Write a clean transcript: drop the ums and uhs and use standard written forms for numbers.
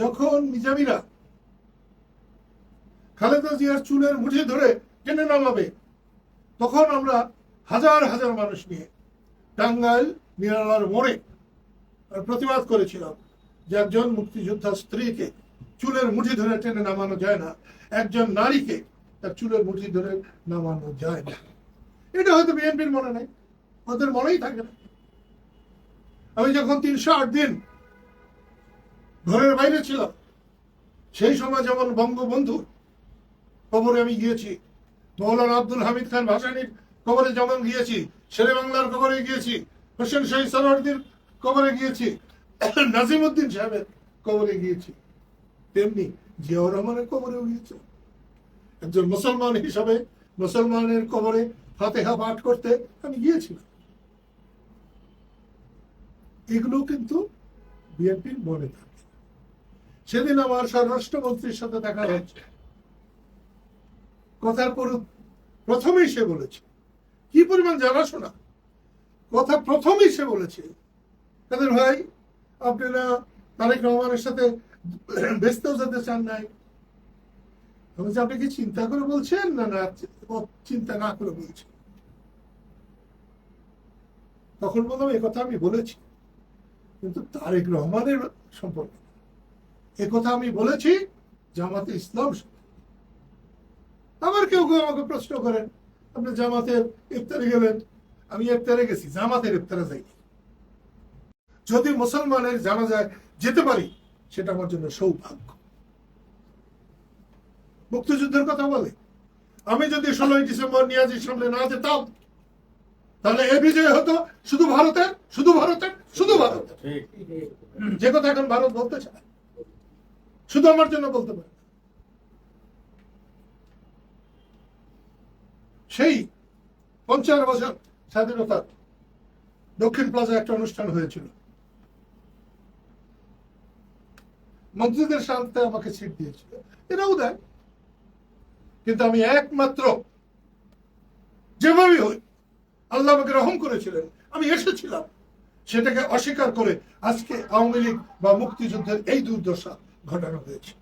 যখন নিজামীরা খালেদা জিয়ার চুলের মুঠি ধরে টেনে নামাবে, তখন আমরা হাজার হাজার মানুষ নিয়ে টাঙ্গাইল নিরালার মোড়ে প্রতিবাদ করেছিলাম যে একজন মুক্তিযোদ্ধার স্ত্রীকে চুলের মুঠি ধরে টেনে নামানো যায় না, একজন নারীকে তার চুলের মুঠি ধরে নামানো যায় না। এটা হয়তো বিএনপির মনে নাই, ওদের মনেই থাকে না। আমি যখন 308 দিন ঘরের বাইরে ছিলাম, সেই সময় যেমন বঙ্গবন্ধু কবরে আমি গিয়েছি, মৌলানা আব্দুল হামিদ খান ভাসানীর কবরে যেমন গিয়েছি, শেরে বাংলার কবরে গিয়েছি, হোসেন শহীদ সালাউদ্দিন কবরে গিয়েছি, নাজিমউদ্দিন সাহেবের কবরে গিয়েছি, তেমনি জিয়াউর রহমানের কবরেও গিয়েছে। একজন মুসলমান হিসাবে মুসলমানের কবরে ফাতেহা পাঠ করতে আমি গিয়েছিলাম। এগুলো কিন্তু বিএনপির মনে থাকে। সেদিন আমার স্বরাষ্ট্রমন্ত্রীর সাথে দেখা হচ্ছে, কথার পর প্রথমেই সে বলেছে, কি পরিমাণ জানাশোনা কথা, প্রথমেই সে বলেছে, কাদের ভাই আপনারা তারেক রহমানের সাথে ব্যস্তও যেতে চান নাই। আমি বলছি, আপনি কি চিন্তা করে বলছেন না না চিন্তা না করে বলছেন? তখন বললাম, এ কথা আমি বলেছি, কিন্তু তারেক রহমানের সম্পর্কে এ কথা আমি বলেছি জামাতে ইসলাম। আবার কেউ কেউ আমাকে প্রশ্ন করেন, আপনি জামাতের ইফতারে গেলেন। আমি ইফতারে গেছি, জামাতের ইফতারে যাইনি। যদি মুসলমানের জানাজায় যেতে পারি, সেটা আমার জন্য সৌভাগ্য। মুক্তিযুদ্ধের কথা বলে, আমি যদি 16ই ডিসেম্বর নিয়াজির সামনে না যেতাম, তাহলে এ বিজয় হতো শুধু ভারতের, শুধু ভারতের, শুধু ভারতের। যে কথা এখন ভারত বলতে চায়, শুধু আমার জন্য বলতে পারে। সেই 50 বছর স্বাধীনতার দক্ষিণ প্লাজা একটা অনুষ্ঠান হয়েছিল, মন্ত্রীদের সাথে আমাকে সিট দিয়েছিল, এটাও দেয়। কিন্তু আমি একমাত্র, যেভাবে হই আল্লাহ আমাকে রহম করেছিলেন, আমি এসেছিলাম, সেটাকে অস্বীকার করে আজকে আওয়ামী লীগ বা মুক্তিযুদ্ধের এই দুর্দশা ঘটানো হয়েছে।